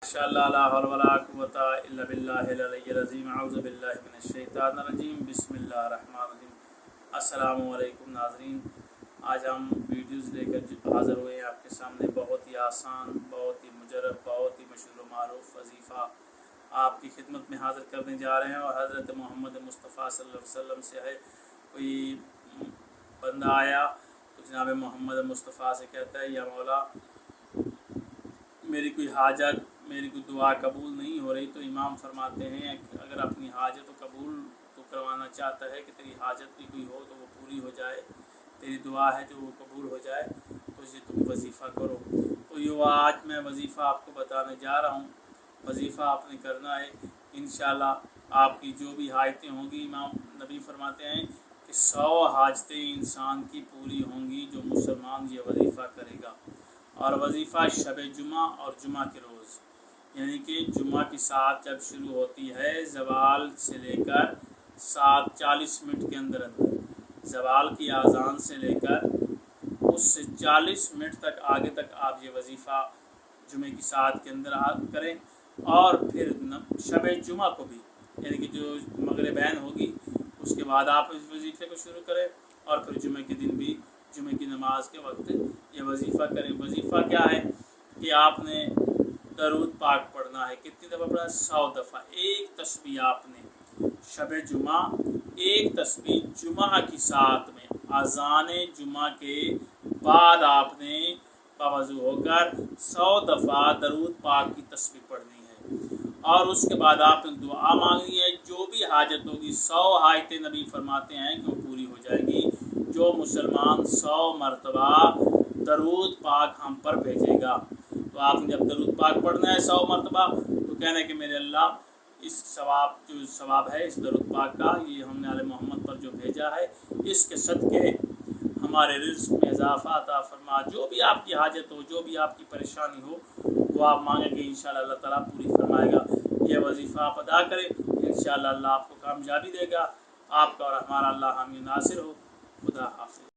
माशाअल्लाह ला हौला वला कुव्वता इल्ला बिल्लाहिल अलिय्यिल अज़ीम। अऊज़ु बिल्लाहि मिनश शैतानिर रजीम। बिस्मिल्लाहिर रहमानिर रहीम। अस्सलामु अलैकुम नाज़रीन, आज हम वीडियोज़ लेकर हाज़िर हुए हैं आपके सामने। बहुत ही आसान, बहुत ही मुजर्रब, बहुत ही मशहूर व मारूफ़ वज़ीफ़ा आपकी खिदमत में हाज़िर करने जा रहे हैं। और हज़रत मोहम्मद मुस्तफ़ा सल्लल्लाहु अलैहि वसल्लम से है, कोई बंदा आया तो जनाब मोहम्मद मुस्तफ़ा से कहता है, या मौला मेरी कोई हाजत, मेरी कोई दुआ कबूल नहीं हो रही। तो इमाम फरमाते हैं कि अगर अपनी हाजत कबूल तो करवाना चाहता है कि तेरी हाजत भी कोई हो तो वो पूरी हो जाए, तेरी दुआ है जो वो कबूल हो जाए, तो ये तुम वज़ीफ़ा करो। तो ये आज मैं वज़ीफ़ा आपको बताने जा रहा हूँ। वज़ीफ़ा आपने करना है, इंशाअल्लाह आपकी जो भी हाजतें होंगी, इमाम नबी फरमाते हैं कि 100 हाजतें इंसान की पूरी होंगी जो मुसलमान ये वज़ीफ़ा करेगा। और वज़ीफ़ा शब जुमा और जुमा के रोज़, यानी कि जुमा की सात जब शुरू होती है ज़वाल से लेकर 7:40 के अंदर ज़वाल की आज़ान से लेकर उससे 40 मिनट तक आगे तक आप ये वज़ीफ़ा जुमे की सात के अंदर करें। और फिर शब जुमा को भी, यानी कि जो मगरिबैन होगी उसके बाद आप इस वज़ीफ़े को शुरू करें, और फिर जुमे के दिन भी जुमे की नमाज के वक्त ये वज़ीफ़ा करें। वज़ीफ़ा क्या है कि आपने दरूद पाक पढ़ना है। कितनी दफ़ा पढ़ना है? 100 दफ़ा। एक तस्बीह आपने शब जुमा, एक तस्बीह जुमा की साथ में अज़ान जुमा के बाद आपने बावज़ू होकर 100 दफ़ा दरूद पाक की तस्बीह पढ़नी है। और उसके बाद आपने दुआ मांगनी है। जो भी हाजत होगी, 100 हाजतें नबी फरमाते हैं कि वो पूरी हो जाएगी जो मुसलमान 100 मरतबा दरूद पाक हम पर भेजेगा। तो आपने जब दरूद पाक पढ़ना है 100 मरतबा, तो कहना है कि मेरे अल्लाह इस सवाब, जो सवाब है इस दरूद पाक का, ये हमने आले मोहम्मद पर जो भेजा है, इसके सदक़े हमारे रिज़्क़ में इजाफ़ा अता फरमा। जो भी आपकी हाजत हो, जो भी आपकी परेशानी हो, वो आप मांगेंगे, इंशाअल्लाह अल्लाह ताला पूरी फरमाएगा। ये वज़ीफ़ा आप अदा करें, इंशाअल्लाह अल्लाह आपको कामयाबी देगा। आपका और हमारा अल्लाह हामी नासिर हो। खुदा हाफ़िज़।